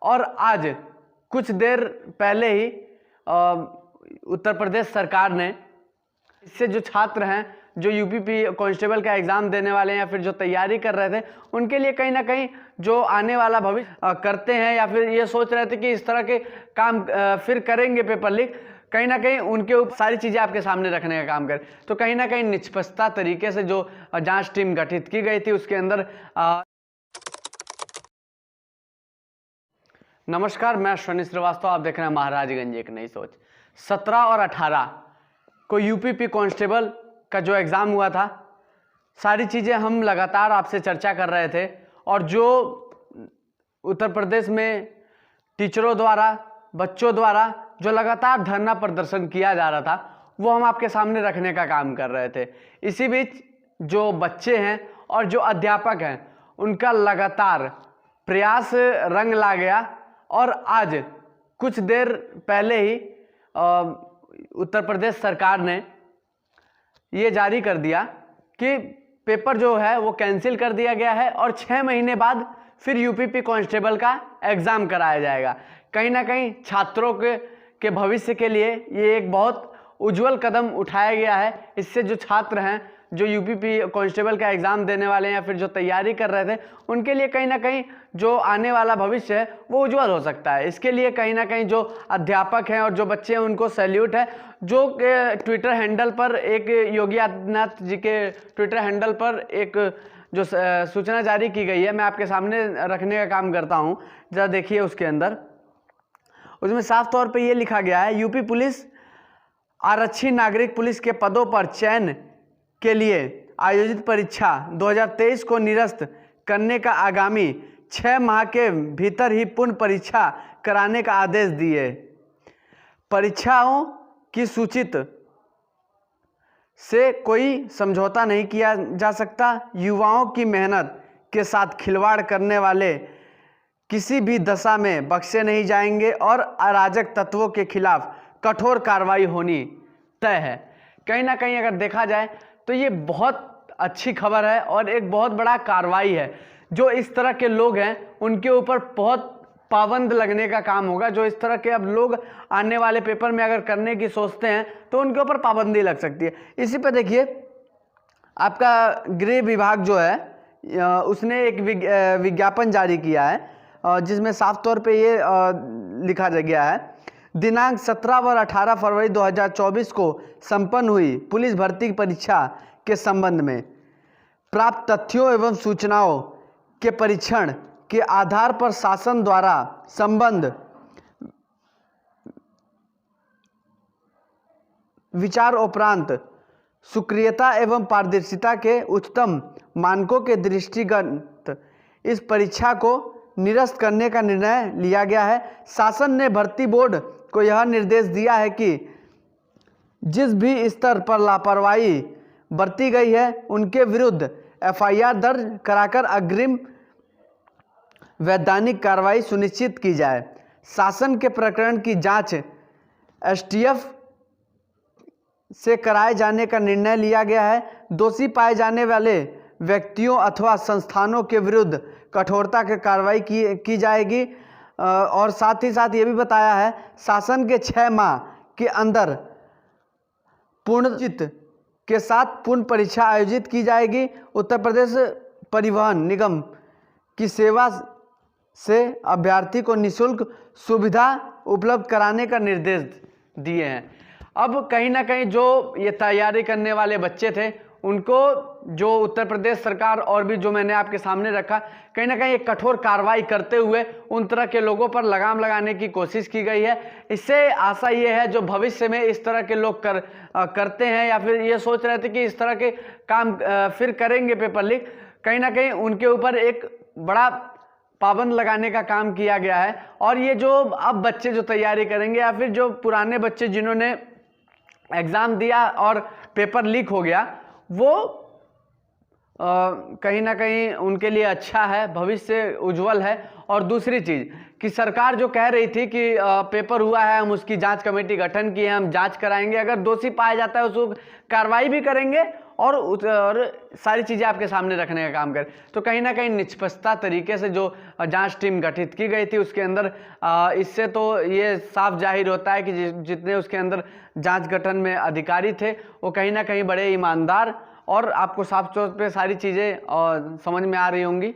और आज कुछ देर पहले ही उत्तर प्रदेश सरकार ने इससे जो छात्र हैं जो यूपी कांस्टेबल का एग्जाम देने वाले हैं या फिर जो तैयारी कर रहे थे उनके लिए कहीं ना कहीं जो आने वाला भविष्य करते हैं या फिर ये सोच रहे थे कि इस तरह के काम फिर करेंगे पेपर लीक, कहीं ना कहीं उनके ऊपर सारी चीज़ें आपके सामने रखने का काम करें। तो कहीं ना कहीं निष्पक्षता तरीके से जो जांच टीम गठित की गई थी उसके अंदर नमस्कार, मैं अश्विनी श्रीवास्तव, आप देख रहे हैं महाराजगंज एक नई सोच। 17 और 18 को यूपी कांस्टेबल का जो एग्ज़ाम हुआ था, सारी चीज़ें हम लगातार आपसे चर्चा कर रहे थे और जो उत्तर प्रदेश में टीचरों द्वारा, बच्चों द्वारा जो लगातार धरना प्रदर्शन किया जा रहा था वो हम आपके सामने रखने का काम कर रहे थे। इसी बीच जो बच्चे हैं और जो अध्यापक हैं उनका लगातार प्रयास रंग ला गया और आज कुछ देर पहले ही उत्तर प्रदेश सरकार ने ये जारी कर दिया कि पेपर जो है वो कैंसिल कर दिया गया है और 6 महीने बाद फिर यूपी कांस्टेबल का एग्ज़ाम कराया जाएगा। कहीं ना कहीं छात्रों के भविष्य के लिए ये एक बहुत उज्जवल कदम उठाया गया है। इससे जो छात्र हैं जो यूपी कांस्टेबल का एग्ज़ाम देने वाले हैं या फिर जो तैयारी कर रहे थे उनके लिए कहीं ना कहीं जो आने वाला भविष्य है वो उज्जवल हो सकता है। इसके लिए कहीं ना कहीं जो अध्यापक हैं और जो बच्चे हैं उनको सैल्यूट है। जो ट्विटर हैंडल पर एक योगी आदित्यनाथ जी के ट्विटर हैंडल पर एक जो सूचना जारी की गई है मैं आपके सामने रखने का काम करता हूँ, जरा देखिए। उसके अंदर उसमें साफ तौर पर यह लिखा गया है, यूपी पुलिस आरक्षी नागरिक पुलिस के पदों पर चयन के लिए आयोजित परीक्षा 2023 को निरस्त करने का आगामी 6 माह के भीतर ही पुनः परीक्षा कराने का आदेश दिए। परीक्षाओं की सूचित से कोई समझौता नहीं किया जा सकता। युवाओं की मेहनत के साथ खिलवाड़ करने वाले किसी भी दशा में बख्शे नहीं जाएंगे और अराजक तत्वों के खिलाफ कठोर कार्रवाई होनी तय है। कहीं ना कहीं अगर देखा जाए तो ये बहुत अच्छी खबर है और एक बहुत बड़ा कार्रवाई है। जो इस तरह के लोग हैं उनके ऊपर बहुत पाबंद लगने का काम होगा। जो इस तरह के अब लोग आने वाले पेपर में अगर करने की सोचते हैं तो उनके ऊपर पाबंदी लग सकती है। इसी पे देखिए, आपका गृह विभाग जो है उसने एक विज्ञापन जारी किया है जिसमें साफ तौर पे ये लिखा गया है, दिनांक 17 और 18 फरवरी 2024 को संपन्न हुई पुलिस भर्ती परीक्षा के संबंध में प्राप्त तथ्यों एवं सूचनाओं के परीक्षण के आधार पर शासन द्वारा संबंध विचार उपरांत सुक्रियता एवं पारदर्शिता के उच्चतम मानकों के दृष्टिगत इस परीक्षा को निरस्त करने का निर्णय लिया गया है। शासन ने भर्ती बोर्ड को यह निर्देश दिया है कि जिस भी स्तर पर लापरवाही बरती गई है उनके विरुद्ध एफआईआर दर्ज कराकर अग्रिम वैधानिक कार्रवाई सुनिश्चित की जाए। शासन के प्रकरण की जांच एसटीएफ से कराए जाने का निर्णय लिया गया है। दोषी पाए जाने वाले व्यक्तियों अथवा संस्थानों के विरुद्ध कठोरता की कार्रवाई की जाएगी। और साथ ही साथ ये भी बताया है, शासन के 6 माह के अंदर पूर्णचित के साथ पूर्ण परीक्षा आयोजित की जाएगी। उत्तर प्रदेश परिवहन निगम की सेवा से अभ्यर्थी को निःशुल्क सुविधा उपलब्ध कराने का निर्देश दिए हैं। अब कहीं ना कहीं जो ये तैयारी करने वाले बच्चे थे उनको जो उत्तर प्रदेश सरकार और भी जो मैंने आपके सामने रखा, कहीं ना कहीं एक कठोर कार्रवाई करते हुए उन तरह के लोगों पर लगाम लगाने की कोशिश की गई है। इससे आशा ये है जो भविष्य में इस तरह के लोग करते हैं या फिर ये सोच रहे थे कि इस तरह के काम फिर करेंगे पेपर लीक, कहीं ना कहीं उनके ऊपर एक बड़ा पाबंद लगाने का काम किया गया है। और ये जो अब बच्चे जो तैयारी करेंगे या फिर जो पुराने बच्चे जिन्होंने एग्ज़ाम दिया और पेपर लीक हो गया, वो कहीं ना कहीं उनके लिए अच्छा है, भविष्य उज्जवल है। और दूसरी चीज़ कि सरकार जो कह रही थी कि पेपर हुआ है, हम उसकी जांच कमेटी गठन की है, हम जांच कराएंगे, अगर दोषी पाया जाता है उसको कार्रवाई भी करेंगे और सारी चीज़ें आपके सामने रखने का काम करे। तो कहीं ना कहीं निष्पक्षता तरीके से जो जांच टीम गठित की गई थी उसके अंदर इससे तो ये साफ जाहिर होता है कि जितने उसके अंदर जांच गठन में अधिकारी थे वो कहीं ना कहीं बड़े ईमानदार, और आपको साफ तौर पे सारी चीज़ें समझ में आ रही होंगी।